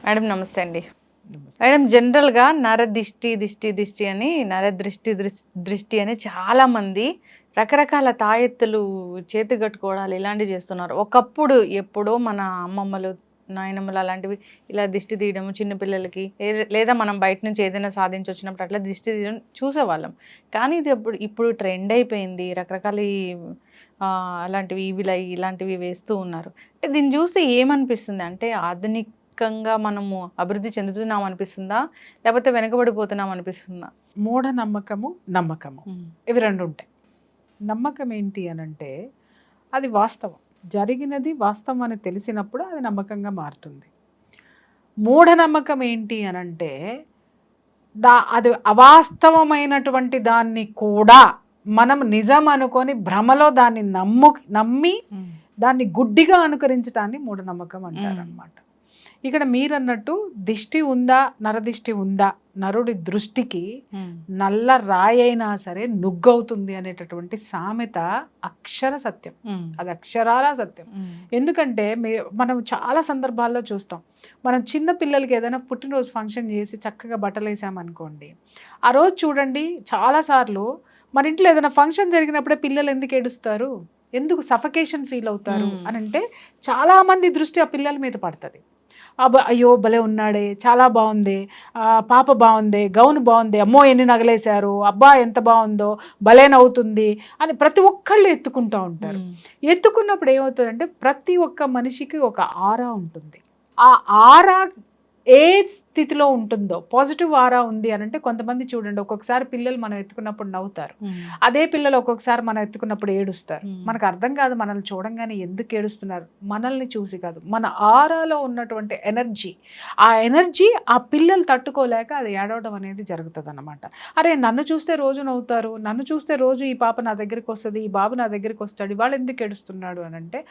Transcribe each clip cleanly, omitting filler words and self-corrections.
Madam నమస్తే అండి. Madam జనరల్‌గా దిష్టి అని దృష్టి అని చాలామంది రకరకాల తాయెత్తులు, చేతి కట్టుకోవడాలు ఇలాంటివి చేస్తున్నారు. ఒకప్పుడు ఎప్పుడో మన అమ్మమ్మలు, నాయనమ్మలు అలాంటివి ఇలా దిష్టి తీయడం చిన్న పిల్లలకి లేదా మనం బయట నుంచి ఏదైనా సాధించొచ్చినప్పుడు అట్లా దిష్టి తీయడం చూసేవాళ్ళం. కానీ ఇది ఇప్పుడు ట్రెండ్ అయిపోయింది. రకరకాల అలాంటివి ఇలాంటివి వేస్తూ ఉన్నారు. అంటే దీన్ని చూస్తే ఏమనిపిస్తుంది? అంటే ఆధునికంగా మనము అభివృద్ధి చెందుతున్నాం అనిపిస్తుందా? లేకపోతే వెనకబడిపోతున్నాం అనిపిస్తుందా? మూఢనమ్మకము, నమ్మకము ఇవి రెండు ఉంటాయి. నమ్మకం ఏంటి అనంటే అది వాస్తవం, జరిగినది వాస్తవం అని తెలిసినప్పుడు అది నమ్మకంగా మారుతుంది. మూఢనమ్మకం ఏంటి అనంటే అది అవాస్తవమైనటువంటి దాన్ని కూడా మనం నిజం అనుకొని భ్రమలో దాన్ని నమ్మి దాన్ని గుడ్డిగా అనుకరించడాన్ని మూఢనమ్మకం అంటారనమాట. ఇక్కడ మీరన్నట్టు దిష్టి ఉందా, నరదిష్టి ఉందా, నరుడి దృష్టికి నల్ల రాయి అయినా సరే నుగ్గవుతుంది అనేటటువంటి సామెత అక్షర సత్యం. అది అక్షరాల సత్యం. ఎందుకంటే మనం చాలా సందర్భాల్లో చూస్తాం. మనం చిన్న పిల్లలకి ఏదైనా పుట్టినరోజు ఫంక్షన్ చేసి చక్కగా బట్టలు వేసామనుకోండి, ఆ రోజు చూడండి చాలాసార్లు మన ఇంట్లో ఏదైనా ఫంక్షన్ జరిగినప్పుడే పిల్లలు ఎందుకు ఏడుస్తారు, ఎందుకు సఫకేషన్ ఫీల్ అవుతారు అని అంటే చాలామంది దృష్టి ఆ పిల్లల మీద పడుతుంది. అయ్యో భలే ఉన్నాడే, చాలా బాగుంది, పాప బాగుంది, గౌన్ బాగుంది, అమ్మో ఎన్ని నగలేశారు, అబ్బా ఎంత బాగుందో, భలే నవ్వుతుంది అని ప్రతి ఒక్కళ్ళు ఎత్తుకుంటూ ఉంటారు. ఎత్తుకున్నప్పుడు ఏమవుతుందంటే ప్రతి ఒక్క మనిషికి ఒక ఆరా ఉంటుంది. ఆ ఆరా ఏ స్థితిలో ఉంటుందో, పాజిటివ్ ఆరా ఉంది అని అంటే కొంతమంది చూడండి ఒక్కొక్కసారి పిల్లలు మనం ఎత్తుకున్నప్పుడు నవ్వుతారు, అదే పిల్లలు ఒక్కొక్కసారి మనం ఎత్తుకున్నప్పుడు ఏడుస్తారు. మనకు అర్థం కాదు మనల్ని చూడంగానే ఎందుకు ఏడుస్తున్నారు, మనల్ని చూసి కాదు, మన ఆరాలో ఉన్నటువంటి ఎనర్జీ, ఆ ఎనర్జీ ఆ పిల్లలు తట్టుకోలేక అది ఏడవడం అనేది జరుగుతుంది అన్నమాట. అరే నన్ను చూస్తే రోజు నవ్వుతారు, నన్ను చూస్తే రోజు ఈ పాప నా దగ్గరికి వస్తుంది, ఈ బాబు నా దగ్గరికి వస్తాడు, వాళ్ళు ఎందుకు ఏడుస్తున్నాడు అని అంటే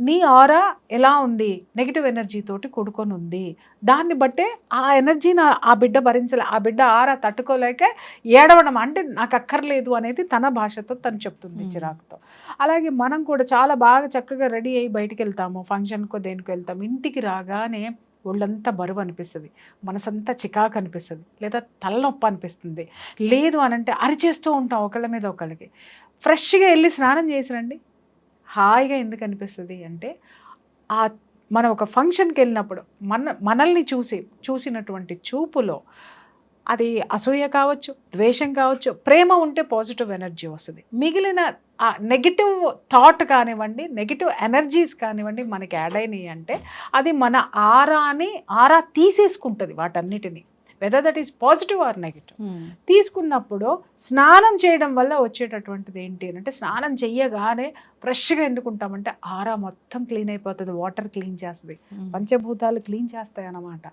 నీ ఆరా ఎలా ఉంది, నెగిటివ్ ఎనర్జీ తోటి కూడుకొని ఉంది. దాన్ని బట్టే ఆ ఎనర్జీని ఆ బిడ్డ భరించలే, ఆ బిడ్డ ఆరా తట్టుకోలేక ఏడవడం, అంటే నాకు అక్కర్లేదు అనేది తన భాషతో తను చెప్తుంది చిరాకుతో. అలాగే మనం కూడా చాలా బాగా చక్కగా రెడీ అయ్యి బయటికి వెళ్తాము, ఫంక్షన్కో దేనికో వెళ్తాము, ఇంటికి రాగానే ఒళ్ళంతా బరువు అనిపిస్తుంది, మనసంతా చికాకు అనిపిస్తుంది, లేదా తలనొప్పి అనిపిస్తుంది, లేదు అనంటే అరిచేస్తూ ఉంటాం ఒకళ్ళ మీద ఒకళ్ళకి. ఫ్రెష్గా వెళ్ళి స్నానం చేసిరండి హాయిగా ఎందుకు అనిపిస్తుంది అంటే ఆ మనం ఒక ఫంక్షన్కి వెళ్ళినప్పుడు మనల్ని చూసినటువంటి చూపులో అది అసూయ కావచ్చు, ద్వేషం కావచ్చు, ప్రేమ ఉంటే పాజిటివ్ ఎనర్జీ వస్తుంది. మిగిలిన ఆ నెగిటివ్ థాట్ కానివ్వండి, నెగిటివ్ ఎనర్జీస్ కానివ్వండి మనకి యాడ్ అయినాయి అంటే అది మన ఆరా తీసేసుకుంటుంది వాటన్నిటిని, weather that is positive or negative. తీసుకున్నప్పుడు స్నానం చేయడం వల్ల వచ్చేటటువంటిది ఏంటి అంటే స్నానం చెయ్యగానే ఫ్రెష్గా ఎందుకుంటామంటే ఆరా మొత్తం క్లీన్ అయిపోతుంది, వాటర్ క్లీన్ చేస్తుంది, పంచభూతాలు క్లీన్ చేస్తాయి అన్నమాట,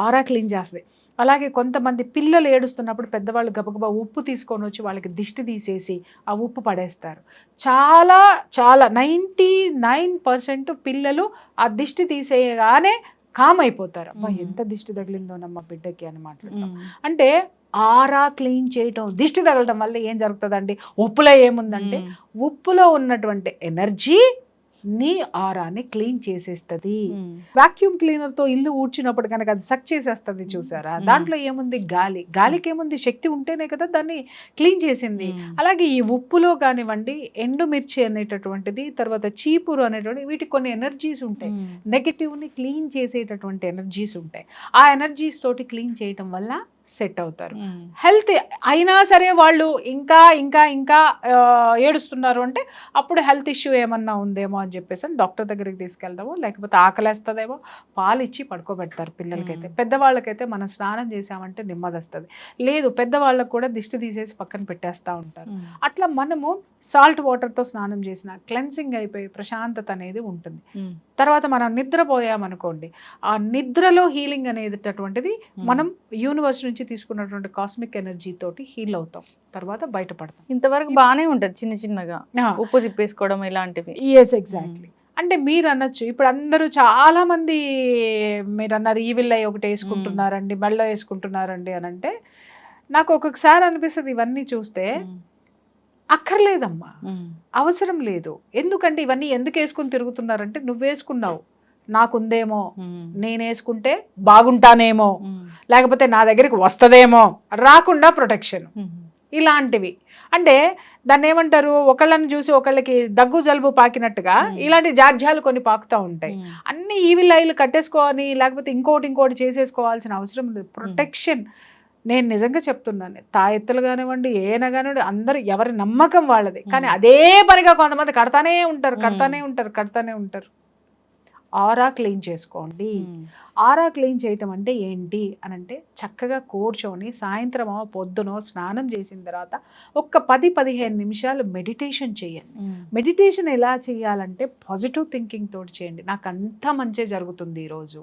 ఆరా క్లీన్ చేస్తుంది. అలాగే కొంతమంది పిల్లలు ఏడుస్తున్నప్పుడు పెద్దవాళ్ళు గబగబా ఉప్పు తీసుకొని వచ్చి వాళ్ళకి దిష్టి తీసేసి ఆ ఉప్పు పడేస్తారు. చాలా చాలా 99% పిల్లలు ఆ దిష్టి తీసేయగానే కామ్ అయిపోతారు. అమ్మా ఎంత దిష్టి తగిలిందోనమ్మా బిడ్డకి అని మాట్లాడతాం. అంటే ఆరా క్లీన్ చేయటం, దిష్టి తగలటం వల్ల ఏం జరుగుతుందండి, ఉప్పులో ఏముందంటే ఉప్పులో ఉన్నటువంటి ఎనర్జీ నీ ఆరాని క్లీన్ చేసేస్తుంది. వాక్యూమ్ క్లీనర్ తో ఇల్లు ఊడ్చినప్పుడు కనుక అది సక్ చేసేస్తుంది చూసారా, దాంట్లో ఏముంది గాలికి ఏముంది, శక్తి ఉంటేనే కదా దాన్ని క్లీన్ చేసింది. అలాగే ఈ ఉప్పులో కానివ్వండి, ఎండుమిర్చి అనేటటువంటిది, తర్వాత చీపురు అనేటువంటి వీటికి కొన్ని ఎనర్జీస్ ఉంటాయి, నెగిటివ్ ని క్లీన్ చేసేటటువంటి ఎనర్జీస్ ఉంటాయి. ఆ ఎనర్జీస్ తోటి క్లీన్ చేయటం వల్ల సెట్ అవుతారు. హెల్త్ అయినా సరే వాళ్ళు ఇంకా ఇంకా ఇంకా ఏడుస్తున్నారు అంటే అప్పుడు హెల్త్ ఇష్యూ ఏమన్నా ఉందేమో అని చెప్పేసి డాక్టర్ దగ్గరికి తీసుకెళ్దాము, లేకపోతే ఆకలేస్తుందేమో పాలు ఇచ్చి పడుకోబెడతారు పిల్లలకైతే. పెద్దవాళ్ళకైతే మనం స్నానం చేసామంటే నెమ్మది వస్తుంది, లేదు పెద్దవాళ్ళకు కూడా దిష్టి తీసేసి పక్కన పెట్టేస్తూ ఉంటారు. అట్లా మనము సాల్ట్ వాటర్తో స్నానం చేసిన క్లెన్సింగ్ అయిపోయి ప్రశాంతత అనేది ఉంటుంది. తర్వాత మనం నిద్రపోయామనుకోండి, ఆ నిద్రలో హీలింగ్ అనేటటువంటిది మనం యూనివర్స్ నుంచి తీసుకున్నటువంటి కాస్మిక్ ఎనర్జీ తోటి హీల్ అవుతాం, తర్వాత బయటపడతాం. ఇంతవరకు బాగానే ఉంటుంది చిన్న చిన్నగా ఉప్పు తిప్పేసుకోవడం ఇలాంటివి. Yes exactly. అంటే మీరు అనొచ్చు ఇప్పుడు అందరూ చాలా మంది మీరు అన్నారు ఈవిల్ అయ్యి ఒకటి వేసుకుంటున్నారండి, మెడలో వేసుకుంటున్నారండి అని అంటే నాకు ఒక్కొక్కసారి అనిపిస్తుంది ఇవన్నీ చూస్తే అక్కర్లేదమ్మా, అవసరం లేదు. ఎందుకంటే ఇవన్నీ ఎందుకు వేసుకుని తిరుగుతున్నారంటే నువ్వు వేసుకున్నావు, నాకుందేమో, నేను వేసుకుంటే బాగుంటానేమో, లేకపోతే నా దగ్గరికి వస్తుందేమో, రాకుండా ప్రొటెక్షన్, ఇలాంటివి. అంటే దాన్ని ఏమంటారు, ఒకళ్ళని చూసి ఒకళ్ళకి దగ్గు జలుబు పాకినట్టుగా ఇలాంటి జాడ్యాలు కొన్ని పాకుతూ ఉంటాయి. అన్ని ఈవిల్ ఐలు కట్టేసుకోవాలి, లేకపోతే ఇంకోటి చేసేసుకోవాల్సిన అవసరం లేదు. ప్రొటెక్షన్ నేను నిజంగా చెప్తున్నాను, తాయెత్తులు కానివ్వండి, ఏనా కానివ్వండి, అందరూ ఎవరి నమ్మకం వాళ్ళది. కానీ అదే పనిగా కొంతమంది కడతానే ఉంటారు. ఆరా క్లీన్ చేసుకోండి. ఆరా క్లీన్ చేయటం అంటే ఏంటి అని అంటే, చక్కగా కూర్చొని సాయంత్రమో పొద్దునో స్నానం చేసిన తర్వాత ఒక్క 10-15 నిమిషాలు మెడిటేషన్ చేయండి. మెడిటేషన్ ఎలా చేయాలంటే పాజిటివ్ థింకింగ్ తోటి చేయండి. నాకు అంతా మంచి జరుగుతుంది, ఈరోజు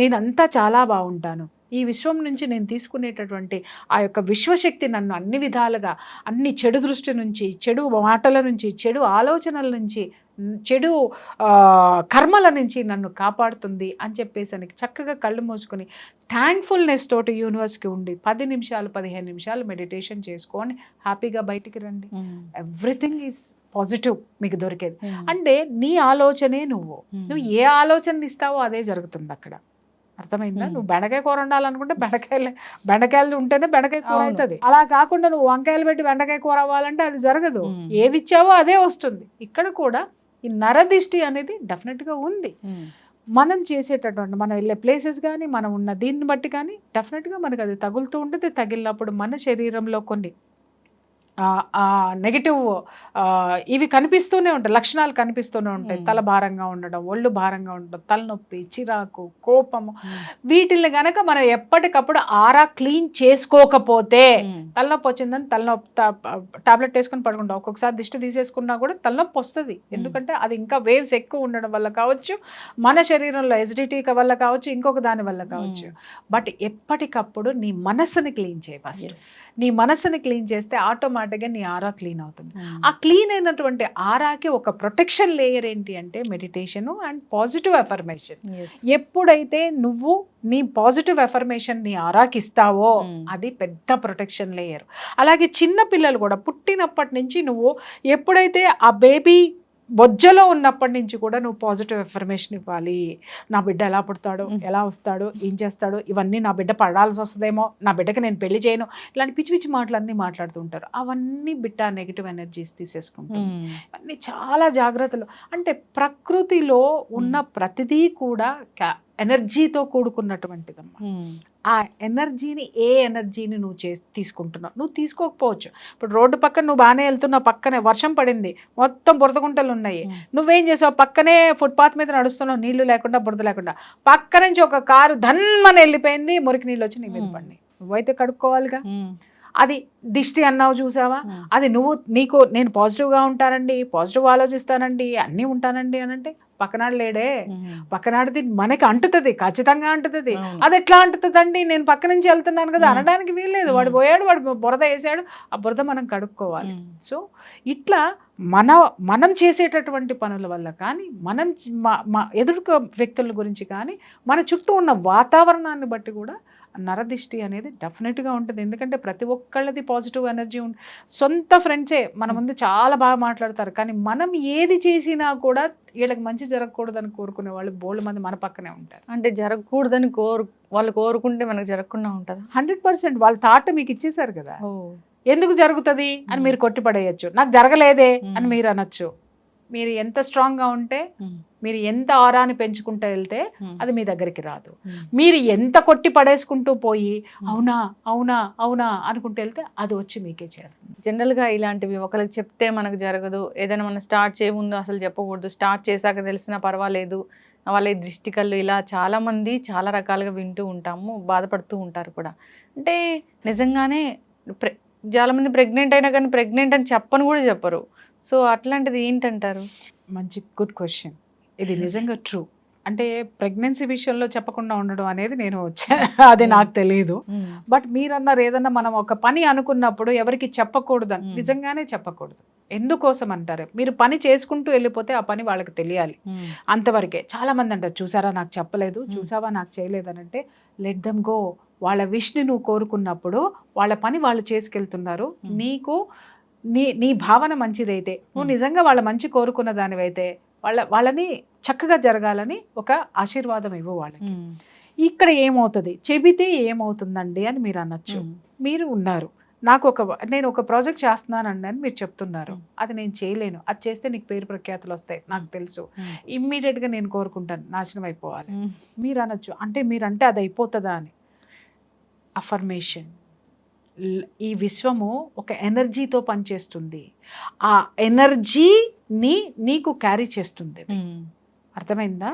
నేనంతా చాలా బాగుంటాను, ఈ విశ్వం నుంచి నేను తీసుకునేటటువంటి ఆ యొక్క విశ్వశక్తి నన్ను అన్ని విధాలుగా, అన్ని చెడు దృష్టి నుంచి, చెడు మాటల నుంచి, చెడు ఆలోచనల నుంచి, చెడు కర్మల నుంచి నన్ను కాపాడుతుంది అని చెప్పేసి చక్కగా కళ్ళు మూసుకొని థ్యాంక్ఫుల్నెస్ తోటి యూనివర్స్కి ఉండి 10-15 నిమిషాలు మెడిటేషన్ చేసుకొని హ్యాపీగా బయటికి రండి. ఎవ్రీథింగ్ ఈజ్ పాజిటివ్ మీకు దొరికేది. అంటే నీ ఆలోచనే నువ్వు ఏ ఆలోచన ఇస్తావో అదే జరుగుతుంది అక్కడ. అర్థమైందా? నువ్వు బెండకాయ కూర వండాలనుకుంటే బెండకాయలు ఉంటేనే బెండకాయ కూర అవుతుంది. అలా కాకుండా నువ్వు వంకాయలు పెట్టి బెండకాయ కూర అవ్వాలంటే అది జరగదు. ఏది ఇచ్చావో అదే వస్తుంది. ఇక్కడ కూడా ఈ నరదిష్టి అనేది డెఫినెట్గా ఉంది. మనం చేసేటటువంటి, మనం వెళ్ళే ప్లేసెస్ కానీ, మనం ఉన్న దీన్ని బట్టి కానీ డెఫినెట్గా మనకు అది తగులుతూ ఉంటుంది. తగిలినప్పుడు మన శరీరంలో కొన్ని నెగిటివ్ ఇవి కనిపిస్తూనే ఉంటాయి, లక్షణాలు కనిపిస్తూనే ఉంటాయి. తల భారంగా ఉండడం, ఒళ్ళు భారంగా ఉండడం, తలనొప్పి, చిరాకు, కోపము, వీటిని గనక మనం ఎప్పటికప్పుడు ఆరా క్లీన్ చేసుకోకపోతే, తలనొప్పి వచ్చిందని తలనొప్పి టాబ్లెట్ వేసుకొని పడుకుంటాం, ఒక్కొక్కసారి దిష్టి తీసేసుకున్నా కూడా తలనొప్పి వస్తుంది. ఎందుకంటే అది ఇంకా వేవ్స్ ఎక్కువ ఉండడం వల్ల కావచ్చు, మన శరీరంలో ఎసిడిటీ వల్ల కావచ్చు, ఇంకొక దాని వల్ల కావచ్చు. బట్ ఎప్పటికప్పుడు నీ మనస్సుని క్లీన్ చేయి. ఫస్ట్ నీ మనస్సుని క్లీన్ చేస్తే ఆటోమేటిక్గా నీ ఆరా క్లీన్ అవుతుంది. ఆ క్లీన్ అయినటువంటి ఆరాకి ఒక ప్రొటెక్షన్ లేయర్ ఏంటి అంటే మెడిటేషన్ అండ్ పాజిటివ్ అఫర్మేషన్. ఎప్పుడైతే నువ్వు నీ పాజిటివ్ అఫర్మేషన్ నీ ఆరాకి ఇస్తావో అది పెద్ద ప్రొటెక్షన్ లేయర్. అలాగే చిన్న పిల్లలు కూడా పుట్టినప్పటి నుంచి నువ్వు ఎప్పుడైతే ఆ బేబీ బొజ్జలో ఉన్నప్పటి నుంచి కూడా నువ్వు పాజిటివ్ అఫర్మేషన్ ఇవ్వాలి. నా బిడ్డ ఎలా పుడతాడు, ఎలా వస్తాడు, ఏం చేస్తాడు, ఇవన్నీ నా బిడ్డ పడాల్సి వస్తుందేమో, నా బిడ్డకి నేను పెళ్లి చేయను, ఇలాంటి పిచ్చి పిచ్చి మాటలన్నీ మాట్లాడుతూ ఉంటారు. అవన్నీ బిడ్డ నెగిటివ్ ఎనర్జీస్ తీసేసుకుంటాం. ఇవన్నీ చాలా జాగ్రత్తలు. అంటే ప్రకృతిలో ఉన్న ప్రతిదీ కూడా ఎనర్జీతో కూడుకున్నటువంటిదమ్మా. ఆ ఎనర్జీని, ఏ ఎనర్జీని నువ్వు తీసుకుంటున్నావు, నువ్వు తీసుకోకపోవచ్చు. ఇప్పుడు రోడ్డు పక్కన నువ్వు బాగానే వెళ్తున్నావు, పక్కనే వర్షం పడింది, మొత్తం బురద గుంటలు ఉన్నాయి, నువ్వేం చేసావు, పక్కనే ఫుట్పాత్ మీద నడుస్తున్నావు, నీళ్లు లేకుండా బురద లేకుండా, పక్క నుంచి ఒక కారు ధన్మని వెళ్ళిపోయింది, మురికి నీళ్ళు వచ్చి నీ మీద పడినాయి, నువ్వైతే కడుక్కోవాలిగా. అది దిష్టి అన్నావు చూసావా, అది నువ్వు నీకు నేను పాజిటివ్గా ఉంటానండి, పాజిటివ్ ఆలోచిస్తానండి, అన్నీ ఉంటానండి అని అంటే పక్కనాడు లేడే, పక్కనాడిది మనకి అంటుతుంది, ఖచ్చితంగా అంటుతుంది. అది ఎట్లా అంటుతుందండి, నేను పక్క నుంచి వెళ్తున్నాను కదా అనడానికి వీల్లేదు. వాడు పోయాడు, వాడు బురద వేసాడు, ఆ బురద మనం కడుక్కోవాలి. సో ఇట్లా మనం చేసేటటువంటి పనుల వల్ల కానీ, మనం ఎదుర్కొ వ్యక్తుల గురించి కానీ, మన చుట్టూ ఉన్న వాతావరణాన్ని బట్టి కూడా నరదిష్టి అనేది డెఫినెట్గా ఉంటుంది. ఎందుకంటే ప్రతి ఒక్కళ్ళది పాజిటివ్ ఎనర్జీ ఉంటుంది. సొంత ఫ్రెండ్సే మన ముందు చాలా బాగా మాట్లాడతారు, కానీ మనం ఏది చేసినా కూడా వీళ్ళకి మంచి జరగకూడదని కోరుకునే వాళ్ళు బోల్డ్ మంది మన పక్కనే ఉంటారు. అంటే జరగకూడదని వాళ్ళు కోరుకుంటే మనకు జరగకుండా ఉంటుంది. 100% వాళ్ళ థాట్ మీకు ఇచ్చేసారు కదా, ఎందుకు జరుగుతుంది అని మీరు కొట్టిపడేయచ్చు, నాకు జరగలేదే అని మీరు అనొచ్చు. మీరు ఎంత స్ట్రాంగ్గా ఉంటే, మీరు ఎంత ఆరాని పెంచుకుంటూ వెళ్తే అది మీ దగ్గరికి రాదు. మీరు ఎంత కొట్టి పడేసుకుంటూ పోయి అవునా అవునా అవునా అనుకుంటూ వెళ్తే అది వచ్చి మీకే చేరుతుంది. జనరల్గా ఇలాంటివి ఒకరికి చెప్తే మనకు జరగదు, ఏదైనా మనం స్టార్ట్ చేయముందు అసలు చెప్పకూడదు, స్టార్ట్ చేశాక తెలిసినా పర్వాలేదు, వాళ్ళ దృష్టి కళ్ళు, ఇలా చాలామంది చాలా రకాలుగా వింటూ ఉంటాము, బాధపడుతూ ఉంటారు కూడా. అంటే నిజంగానే చాలామంది ప్రెగ్నెంట్ అయినా కానీ ప్రెగ్నెంట్ అని చెప్పని కూడా చెప్పరు. సో అట్లాంటిది ఏంటంటారు? మంచి గుడ్ క్వశ్చన్. ఇది నిజంగా ట్రూ. అంటే ప్రెగ్నెన్సీ విషయంలో చెప్పకుండా ఉండడం అనేది అది నాకు తెలియదు. బట్ మీరన్నారు ఏదన్నా మనం ఒక పని అనుకున్నప్పుడు ఎవరికి చెప్పకూడదని, నిజంగానే చెప్పకూడదు. ఎందుకోసం అంటారు, మీరు పని చేసుకుంటూ వెళ్ళిపోతే ఆ పని వాళ్ళకి తెలియాలి, అంతవరకే. చాలా మంది అంటారు చూసారా నాకు చెప్పలేదు, చూసావా నాకు చేయలేదు అని అంటే లెట్ దెమ్ గో. వాళ్ళ విష్ని నువ్వు కోరుకున్నప్పుడు వాళ్ళ పని వాళ్ళు చేసుకెళ్తున్నారు, నీకు నీ భావన మంచిదైతే, నువ్వు నిజంగా వాళ్ళ మంచి కోరుకున్న దానివైతే వాళ్ళని చక్కగా జరగాలని ఒక ఆశీర్వాదం ఇవ్వు వాళ్ళకి. ఇక్కడ ఏమవుతుంది, చెబితే ఏమవుతుందండి అని మీరు అనొచ్చు. మీరు ఉన్నారు, నేను ఒక ప్రాజెక్ట్ చేస్తున్నానండి అని మీరు చెప్తున్నారు, అది నేను చేయలేను, అది చేస్తే నీకు పేరు ప్రఖ్యాతులు వస్తాయి నాకు తెలుసు, ఇమ్మీడియట్గా నేను కోరుకుంటాను నాశనం అయిపోవాలి. మీరు అనొచ్చు, అంటే మీరంటే అది అయిపోతుందా అని. అఫర్మేషన్, ఈ విశ్వము ఒక ఎనర్జీతో పనిచేస్తుంది, ఆ ఎనర్జీని నీకు క్యారీ చేస్తుంది. అర్థమైందా?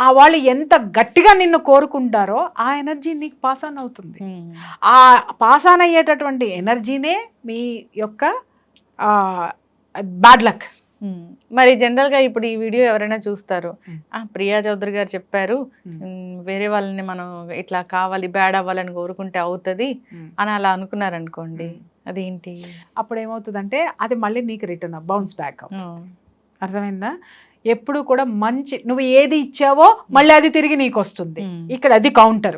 ఆ వాళ్ళు ఎంత గట్టిగా నిన్ను కోరుకుంటారో ఆ ఎనర్జీ నీకు పాస్ ఆన్ అవుతుంది. ఆ పాస్ ఆన్ అయ్యేటటువంటి ఎనర్జీనే మీ యొక్క బ్యాడ్ లక్. మరి జనరల్ గా ఇప్పుడు ఈ వీడియో ఎవరైనా చూస్తారు, ప్రియా చౌదరి గారు చెప్పారు వేరే వాళ్ళని మనం ఇట్లా కావాలి బ్యాడ్ అవ్వాలని కోరుకుంటే అవుతుంది అని అలా అనుకున్నారు అనుకోండి, అదేంటి? అప్పుడు ఏమవుతుందంటే అది మళ్ళీ నీకు రిటర్న్ బౌన్స్ బ్యాక్ అవుతుంది. అర్థమైందా? ఎప్పుడు కూడా మంచి, నువ్వు ఏది ఇచ్చావో మళ్ళీ అది తిరిగి నీకు వస్తుంది. ఇక్కడ అది కౌంటర్.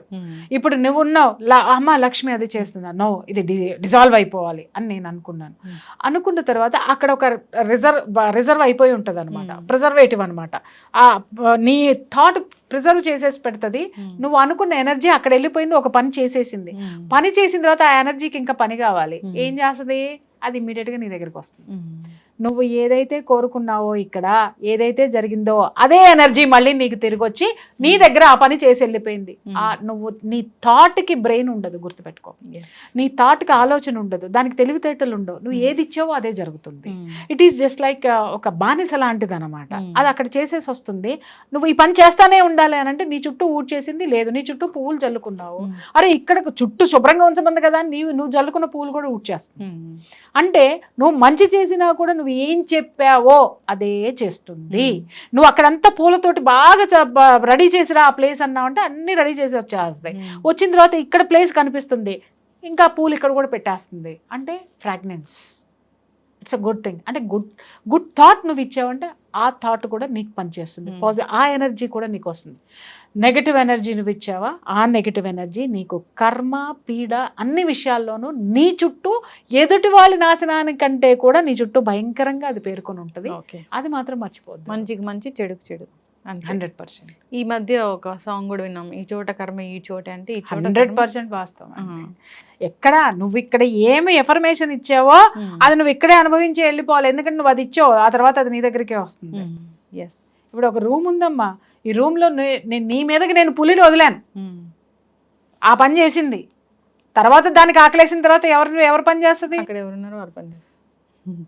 ఇప్పుడు నువ్వు ఉన్నావు, అమ్మ లక్ష్మి అది చేస్తుందా, నో ఇది డిజాల్వ్ అయిపోవాలి అని నేను అనుకున్నాను. అనుకున్న తర్వాత అక్కడ ఒక రిజర్వ్ అయిపోయి ఉంటుంది అనమాట, ప్రిజర్వేటివ్ అనమాట. నీ థాట్ ప్రిజర్వ్ చేసేసి పెడుతుంది. నువ్వు అనుకున్న ఎనర్జీ అక్కడ వెళ్ళిపోయింది, ఒక పని చేసేసింది. పని చేసిన తర్వాత ఆ ఎనర్జీకి ఇంకా పని కావాలి, ఏం చేస్తుంది? అది ఇమ్మీడియట్గా నీ దగ్గరికి వస్తుంది. నువ్వు ఏదైతే కోరుకున్నావో, ఇక్కడ ఏదైతే జరిగిందో అదే ఎనర్జీ మళ్ళీ నీకు తిరిగి వచ్చి నీ దగ్గర ఆ పని చేసి వెళ్ళిపోయింది. నువ్వు నీ థాట్కి బ్రెయిన్ ఉండదు, గుర్తుపెట్టుకో. నీ థాట్కి ఆలోచన ఉండదు, దానికి తెలివితేటలు ఉండవు. నువ్వు ఏది ఇచ్చావో అదే జరుగుతుంది. ఇట్ ఈస్ జస్ట్ లైక్ ఒక బానిస లాంటిది అనమాట. అది అక్కడ చేసేసి వస్తుంది. నువ్వు ఈ పని చేస్తానే ఉండాలి అని అంటే నీ చుట్టూ ఊడ్చేసింది లేదు, నీ చుట్టూ పువ్వులు జల్లుకున్నావు, అరే ఇక్కడ చుట్టూ శుభ్రంగా ఉంచమంది కదా అని నువ్వు జల్లుకున్న పువ్వులు కూడా ఊడ్చేస్తుంది. అంటే నువ్వు మంచి చేసినా కూడా నువ్వు ఏం చెప్పావో అదే చేస్తుంది. నువ్వు అక్కడంతా పూలతోటి బాగా రెడీ చేసిరా ఆ ప్లేస్ అన్నావు అంటే అన్ని రెడీ చేసి వచ్చేస్తాయి. వచ్చిన తర్వాత ఇక్కడ ప్లేస్ కనిపిస్తుంది, ఇంకా పూలు ఇక్కడ కూడా పెట్టేస్తుంది. అంటే fragrance, it's a good thing. అంటే గుడ్ థాట్ నువ్వు ఇచ్చావంటే ఆ థాట్ కూడా నీకు పనిచేస్తుంది, ఆ ఎనర్జీ కూడా నీకు వస్తుంది. నెగటివ్ ఎనర్జీ నువ్వు ఇచ్చావా, ఆ నెగటివ్ ఎనర్జీ నీకు కర్మ, పీడ అన్ని విషయాల్లోనూ నీ చుట్టూ ఎదుటి వాళ్ళ నాశనానికంటే కూడా నీ చుట్టూ భయంకరంగా అది పేర్కొని ఉంటుంది. అది మాత్రం మర్చిపోద్దు. మంచికి మంచి, చెడుకు చెడు. 100%. ఈ మధ్య ఒక సాంగ్ కూడా విన్నాం, ఈ చోట కర్మ ఈ చోట అంటే ఈ చోట 100% వాస్తవం. ఎక్కడ నువ్వు ఇక్కడ ఏమి ఎఫర్మేషన్ ఇచ్చావో అది నువ్వు ఇక్కడే అనుభవించి వెళ్ళిపోవాలి. ఎందుకంటే నువ్వు అది ఇచ్చావు, ఆ తర్వాత అది నీ దగ్గరికే వస్తుంది. ఇప్పుడు ఒక రూమ్ ఉందమ్మా, ఈ రూమ్ లో నీ మీదకి నేను పులిని వదిలాను, ఆ పని చేసింది. తర్వాత దానికి ఆకలేసిన తర్వాత ఎవరు పని చేస్తుంది? అక్కడ ఎవరున్నారో వారు పని చేస్తారు.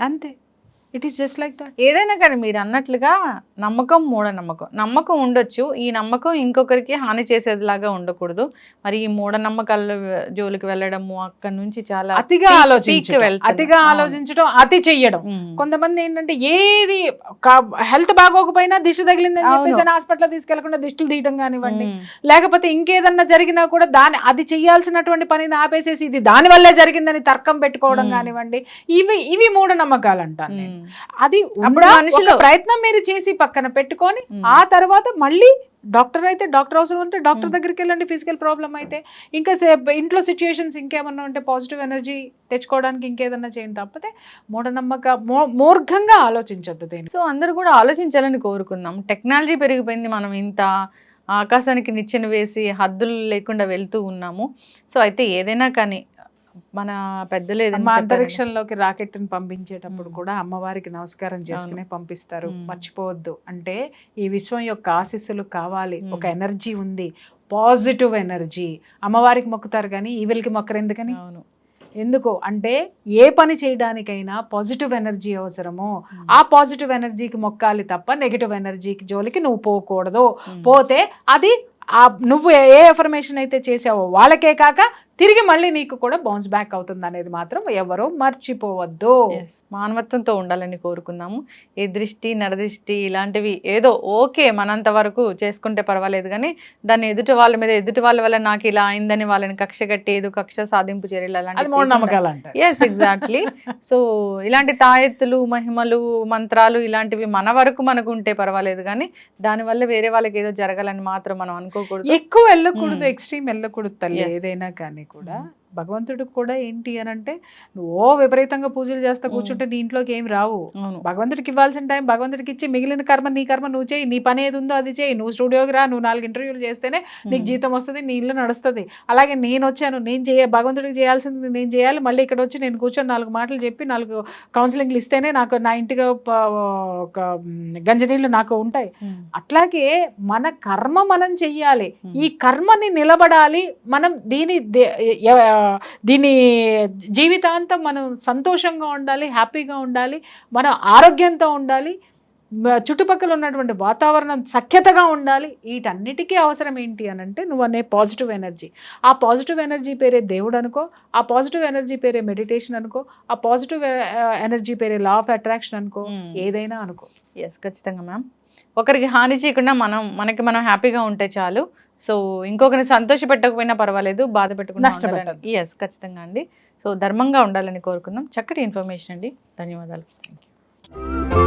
అంతే. It is just like that. ఏదైనా కానీ మీరు అన్నట్లుగా నమ్మకం, మూఢనమ్మకం. నమ్మకం ఉండొచ్చు, ఈ నమ్మకం ఇంకొకరికి హాని చేసేదిలాగా ఉండకూడదు. మరి ఈ మూఢనమ్మకాల జోలికి వెళ్ళడము, అక్కడ నుంచి చాలా అతిగా ఆలోచించడం, అతి చెయ్యడం. కొంతమంది ఏంటంటే ఏది హెల్త్ బాగోకపోయినా దిష్టి తగిలిందని చెప్పేసి హాస్పిటల్ తీసుకెళ్లకుండా దిష్టిలు తీయడం కానివ్వండి, లేకపోతే ఇంకేదన్నా జరిగినా కూడా అది చెయ్యాల్సినటువంటి పనిని ఆపేసేసి ఇది దాని వల్లే జరిగిందని తర్కం పెట్టుకోవడం కానివ్వండి, ఇవి మూఢనమ్మకాలు అంటాను నేను. అది ఒక ప్రయత్నం మీరు చేసి పక్కన పెట్టుకొని ఆ తర్వాత మళ్ళీ డాక్టర్ అయితే డాక్టర్ అవసరం ఉంటే డాక్టర్ దగ్గరికి వెళ్ళండి. ఫిజికల్ ప్రాబ్లం అయితే ఇంకా ఇంట్లో సిచ్యుయేషన్స్ ఇంకేమన్నా ఉంటే పాజిటివ్ ఎనర్జీ తెచ్చుకోవడానికి ఇంకేదన్నా చేయండి. తప్పితే మూర్ఘంగా ఆలోచించద్దు దేని. సో అందరూ కూడా ఆలోచించాలని కోరుకుందాం. టెక్నాలజీ పెరిగిపోయింది, మనం ఇంత ఆకాశానికి నిచ్చెన వేసి హద్దులు లేకుండా వెళ్తూ ఉన్నాము. సో అయితే ఏదైనా కానీ మన పెద్దలు ఏదైనా అంతరిక్షంలోకి రాకెట్ ని పంపించేటప్పుడు కూడా అమ్మవారికి నమస్కారం చేసుకునే పంపిస్తారు, మర్చిపోవద్దు. అంటే ఈ విశ్వం యొక్క ఆశీస్సులు కావాలి, ఒక ఎనర్జీ ఉంది, పాజిటివ్ ఎనర్జీ. అమ్మవారికి మొక్కుతారు కానీ ఈవిల్కి మొక్కరు ఎందుకని? ఎందుకు అంటే ఏ పని చేయడానికైనా పాజిటివ్ ఎనర్జీ అవసరము. ఆ పాజిటివ్ ఎనర్జీకి మొక్కాలి తప్ప నెగిటివ్ ఎనర్జీకి జోలికి నువ్వు పోకూడదు. పోతే అది నువ్వు ఏ ఎఫర్మేషన్ అయితే చేసావో వాళ్ళకే కాక తిరిగి మళ్ళీ నీకు కూడా బౌన్స్ బ్యాక్ అవుతుంది అనేది మాత్రం ఎవరో మర్చిపోవద్దు. మానవత్వంతో ఉండాలని కోరుకున్నాము. ఏ దృష్టి, నరదృష్టి ఇలాంటివి ఏదో ఓకే మనంత వరకు చేసుకుంటే పర్వాలేదు, కానీ దాన్ని ఎదుటి వాళ్ళ మీద, ఎదుటి వాళ్ళ వల్ల నాకు ఇలా అయిందని వాళ్ళని కక్ష కట్టి ఏదో కక్ష సాధింపు చర్యలు అలాంటి. Yes, exactly. సో ఇలాంటి తాయెత్తులు, మహిమలు, మంత్రాలు ఇలాంటివి మన వరకు మనకు ఉంటే పర్వాలేదు, కానీ దానివల్ల వేరే వాళ్ళకి ఏదో జరగాలని మాత్రం మనం అనుకోకూడదు. ఎక్కువ వెళ్ళకూడదు, ఎక్స్ట్రీమ్ వెళ్ళకూడదు తల్లి. ఏదైనా కానీ కూడా భగవంతుడికి కూడా ఏంటి అని అంటే నువ్వు విపరీతంగా పూజలు చేస్తా కూర్చుంటే నీ ఇంట్లోకి ఏం రావు. అవును. భగవంతుడికి ఇవ్వాల్సిన టైం భగవంతుడికి ఇచ్చి మిగిలిన కర్మ నువ్వు చేయి, నీ పని ఏది ఉందో అది చేయి, నువ్వు స్టూడియోకి రా, నువ్వు 4 ఇంటర్వ్యూలు చేస్తేనే నీకు జీతం వస్తుంది, నీ ఇల్లు నడుస్తుంది. అలాగే నేను వచ్చాను, నేను భగవంతుడికి చేయాల్సింది నేను చేయాలి, మళ్ళీ ఇక్కడ వచ్చి నేను కూర్చొని 4 మాటలు చెప్పి 4 కౌన్సిలింగ్లు ఇస్తేనే నాకు నా ఇంటికి ఒక గంజనీళ్ళు నాకు ఉంటాయి. అట్లాగే మన కర్మ మనం చెయ్యాలి, ఈ కర్మని నిలబడాలి, మనం దీని జీవితాంతం మనం సంతోషంగా ఉండాలి, హ్యాపీగా ఉండాలి, మనం ఆరోగ్యంతో ఉండాలి, చుట్టుపక్కల ఉన్నటువంటి వాతావరణం సఖ్యతగా ఉండాలి. వీటన్నిటికీ అవసరం ఏంటి అని అంటే నువ్వు అనే పాజిటివ్ ఎనర్జీ. ఆ పాజిటివ్ ఎనర్జీ పేరే దేవుడు అనుకో, ఆ పాజిటివ్ ఎనర్జీ పేరే మెడిటేషన్ అనుకో, ఆ పాజిటివ్ ఎనర్జీ పేరే లా ఆఫ్ అట్రాక్షన్ అనుకో, ఏదైనా అనుకో. ఎస్, ఖచ్చితంగా మ్యామ్. ఒకరికి హాని చేయకుండా మనకి మనం హ్యాపీగా ఉంటే చాలు. సో ఇంకొకరిని సంతోష పెట్టకపోయినా పర్వాలేదు, బాధ పెట్టకుండా నష్టపెట్టద్దు. ఎస్, ఖచ్చితంగా అండి. సో ధర్మంగా ఉండాలని కోరుకుందాం. చక్కటి ఇన్ఫర్మేషన్ అండి, ధన్యవాదాలు. Thank you.